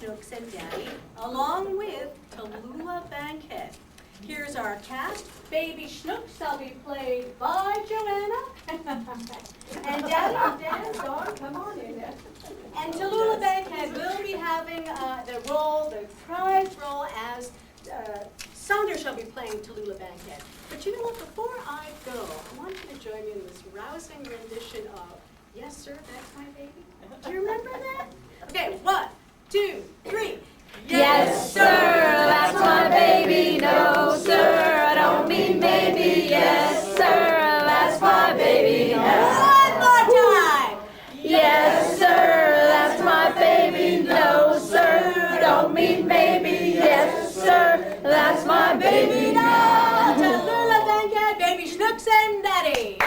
Snooks and Daddy, along with Tallulah Bankhead. Here's our cast. Baby Snooks shall be played by Joanna. And Daddy dance on, come on in there. And Tallulah Bankhead will be having the prize role as Sandra shall be playing Tallulah Bankhead. But you know what, before I go, I want you to join me in this rousing rendition of Yes Sir, That's My Baby. Do you remember that? Okay, 1, 2, 3. Yes, sir, that's my baby. No, sir, I don't mean maybe. Yes, sir, that's my baby. No. One more time. Yes, sir, that's my baby. No, sir, don't mean maybe. Yes, sir, that's my baby. Now, Tallulah Bankhead, Baby Snooks and Daddy.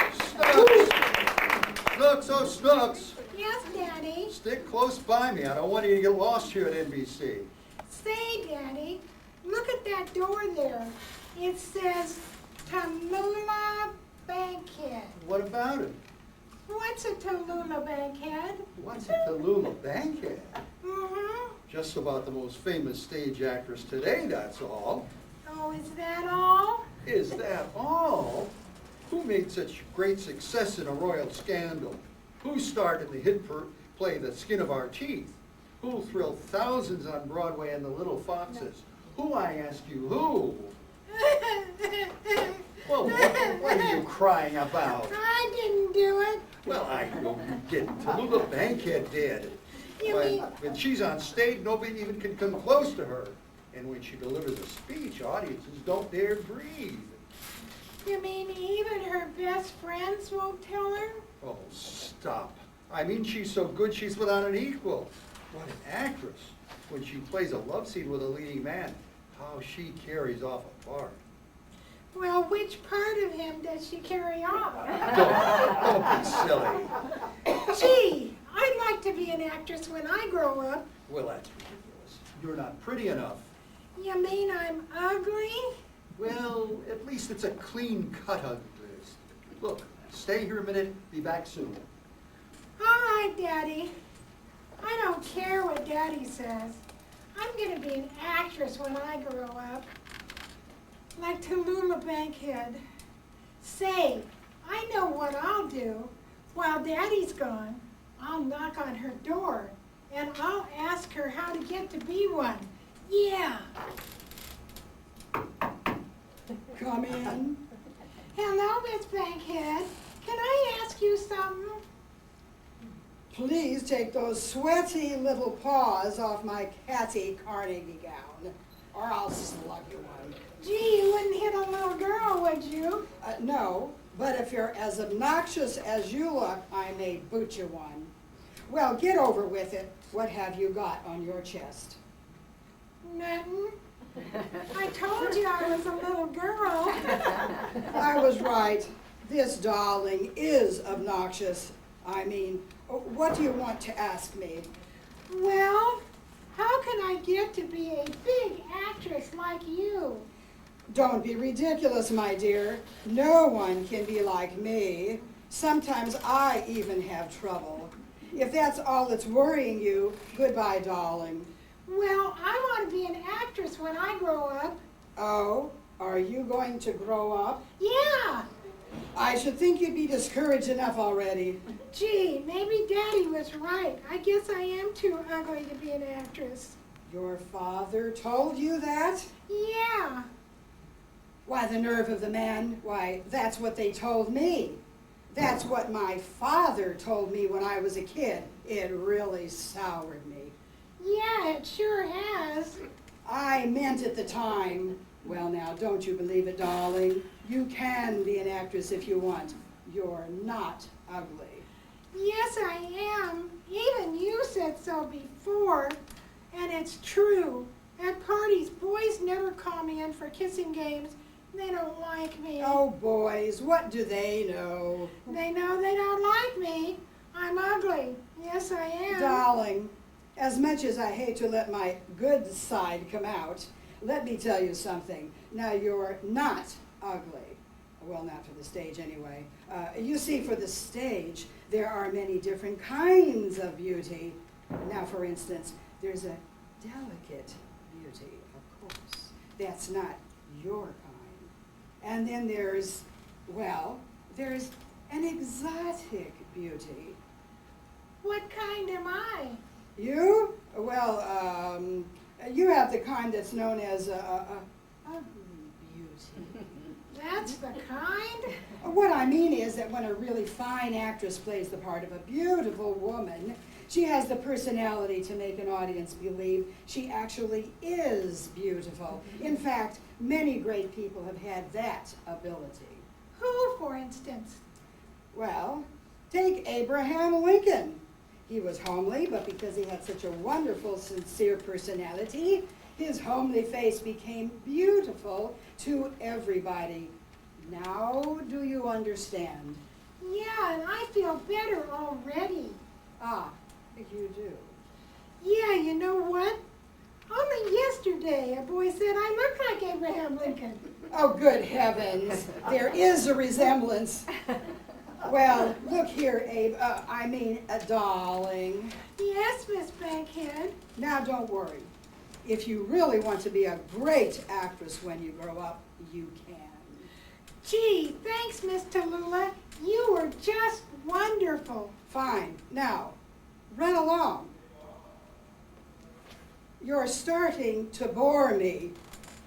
Snooks, oh Snooks, Yes, Daddy. stick close by me. I don't want you to get lost here at NBC. Say, Daddy, look at that door there. It says Tallulah Bankhead. What about it? What's a Tallulah Bankhead? What's a Tallulah Bankhead? Mm-hmm. Just about the most famous stage actress today, that's all. Oh, is that all? Is that all? Who made such great success in A Royal Scandal? Who starred in the hit play The Skin of Our Teeth? Who thrilled thousands on Broadway in The Little Foxes? Who, I ask you, who? Well, what are you crying about? I didn't do it. Well, I know you didn't. Tallulah Bankhead did. You mean- When she's on stage, nobody even can come close to her. And when she delivers a speech, audiences don't dare breathe. You mean even her best friends won't tell her? Oh, stop. I mean, she's so good she's without an equal. What an actress. When she plays a love scene with a leading man, how she carries off a part. Well, which part of him does she carry off? Don't be silly. Gee, I'd like to be an actress when I grow up. Well, that's ridiculous. You're not pretty enough. You mean I'm ugly? Well, at least it's a clean-cut ugliness. Look, stay here a minute, be back soon. All right, Daddy. I don't care what Daddy says. I'm going to be an actress when I grow up. Like Tallulah Bankhead. Say, I know what I'll do. While Daddy's gone, I'll knock on her door and I'll ask her how to get to be one. Yeah. Come in. Hello, Miss Bankhead. Can I ask you something? Please take those sweaty little paws off my catty Carnegie gown, or I'll slug you one. Gee, you wouldn't hit a little girl, would you? No, but if you're as obnoxious as you look, I may boot you one. Well, get over with it. What have you got on your chest? Nothing. I told you I was a little girl. I was right. This darling is obnoxious. I mean, what do you want to ask me? Well, how can I get to be a big actress like you? Don't be ridiculous, my dear. No one can be like me. Sometimes I even have trouble. If that's all that's worrying you, goodbye, darling. Well, I want to be an actress when I grow up. Oh, are you going to grow up? Yeah. I should think you'd be discouraged enough already. Gee, maybe Daddy was right. I guess I am too ugly to be an actress. Your father told you that? Yeah. Why, the nerve of the man. Why, that's what they told me. That's what my father told me when I was a kid. It really soured me. Yeah, it sure has. I meant at the time. Well, now, don't you believe it, darling? You can be an actress if you want. You're not ugly. Yes, I am. Even you said so before. And it's true. At parties, boys never call me in for kissing games. They don't like me. Oh, boys, what do they know? They know they don't like me. I'm ugly. Yes, I am. Darling, as much as I hate to let my good side come out, let me tell you something. Now, you're not ugly. Well, not for the stage anyway. You see, for the stage, there are many different kinds of beauty. Now, for instance, there's a delicate beauty, of course. That's not your kind. And then there's an exotic beauty. What kind am I? You? Well, you have the kind that's known as ugly beauty. That's the kind? What I mean is that when a really fine actress plays the part of a beautiful woman, she has the personality to make an audience believe she actually is beautiful. In fact, many great people have had that ability. Who, for instance? Well, take Abraham Lincoln. He was homely, but because he had such a wonderful, sincere personality, his homely face became beautiful to everybody. Now do you understand? Yeah, and I feel better already. Ah, you do. Yeah, you know what? Only yesterday a boy said I look like Abraham Lincoln. Oh, good heavens. There is a resemblance. Well, look here, Abe. Darling. Yes, Miss Bankhead. Now, don't worry. If you really want to be a great actress when you grow up, you can. Gee, thanks, Miss Tallulah. You were just wonderful. Fine. Now, run along. You're starting to bore me.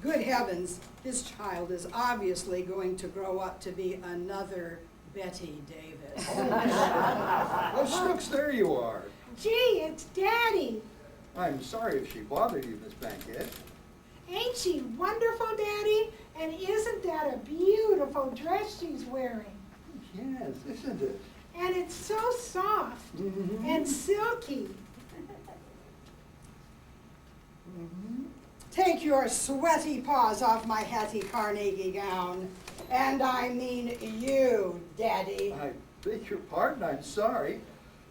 Good heavens, this child is obviously going to grow up to be another Betty Davis. Oh, Snooks, there you are. Gee, it's Daddy. I'm sorry if she bothered you, Miss Bankhead. Ain't she wonderful, Daddy? And isn't that a beautiful dress she's wearing? Yes, isn't it? And it's so soft and silky. Take your sweaty paws off my Hattie Carnegie gown. And I mean you, Daddy. I beg your pardon, I'm sorry.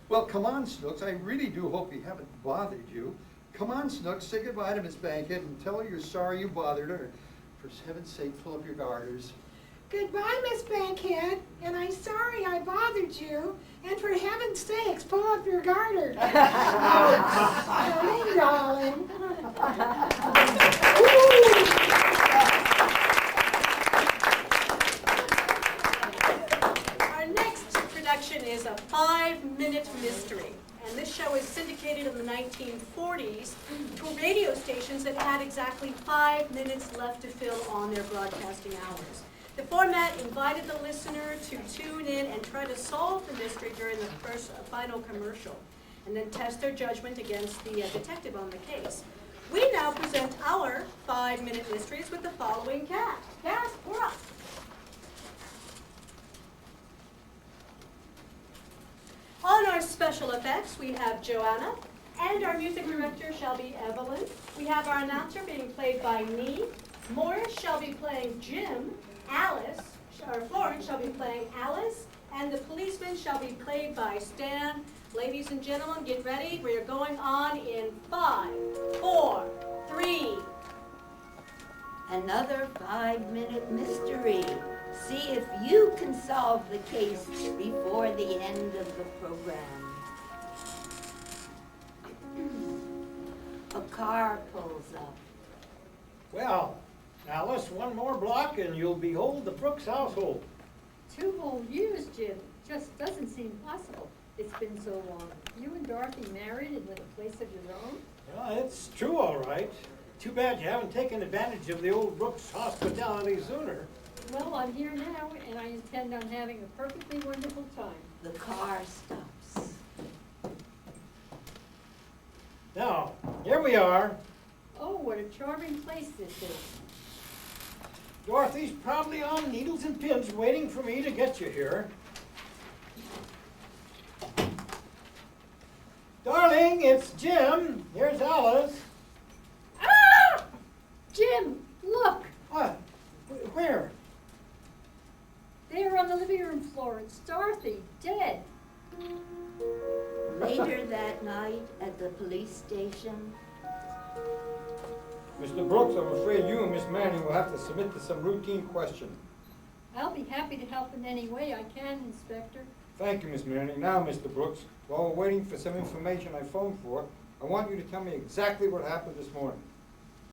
Well, come on, Snooks. I really do hope we haven't bothered you. Come on, Snooks, say goodbye to Miss Bankhead and tell her you're sorry you bothered her. For heaven's sake, pull up your garters. Goodbye, Miss Bankhead, and I'm sorry I bothered you. And for heaven's sakes, pull up your garter. Darling, darling. Our next production is a 5-minute mystery. And this show is syndicated in the 1940s to radio stations that had exactly 5 minutes left to fill on their broadcasting hours. The format invited the listener to tune in and try to solve the mystery during the final commercial, and then test their judgment against the detective on the case. We now present our 5-minute mysteries with the following cast. Cast, we're up. On our special effects, we have Joanna, and our music director shall be Evelyn. We have our announcer being played by me. Morris shall be playing Jim. Florence shall be playing Alice, and the policeman shall be played by Stan. Ladies and gentlemen, get ready. We are going on in 5, 4, 3. Another 5-minute mystery. See if you can solve the case before the end of the program. A car pulls up. Well, Alice, one more block and you'll behold the Brooks household. 2 whole years, Jim. Just doesn't seem possible. It's been so long. You and Dorothy married and with a place of your own? Yeah, it's true, all right. Too bad you haven't taken advantage of the old Brooks hospitality sooner. Well, I'm here now, and I intend on having a perfectly wonderful time. The car stops. Now, here we are. Oh, what a charming place this is. Dorothy's probably on needles and pins waiting for me to get you here. Darling, it's Jim. Here's Alice. Ah! Jim, look! What? Where? There on the living room floor, it's Dorothy, dead. Later that night at the police station. Mr. Brooks, I'm afraid you and Miss Manning will have to submit to some routine questioning. I'll be happy to help in any way I can, Inspector. Thank you, Miss Manning. Now, Mr. Brooks, while we're waiting for some information I phoned for, I want you to tell me exactly what happened this morning.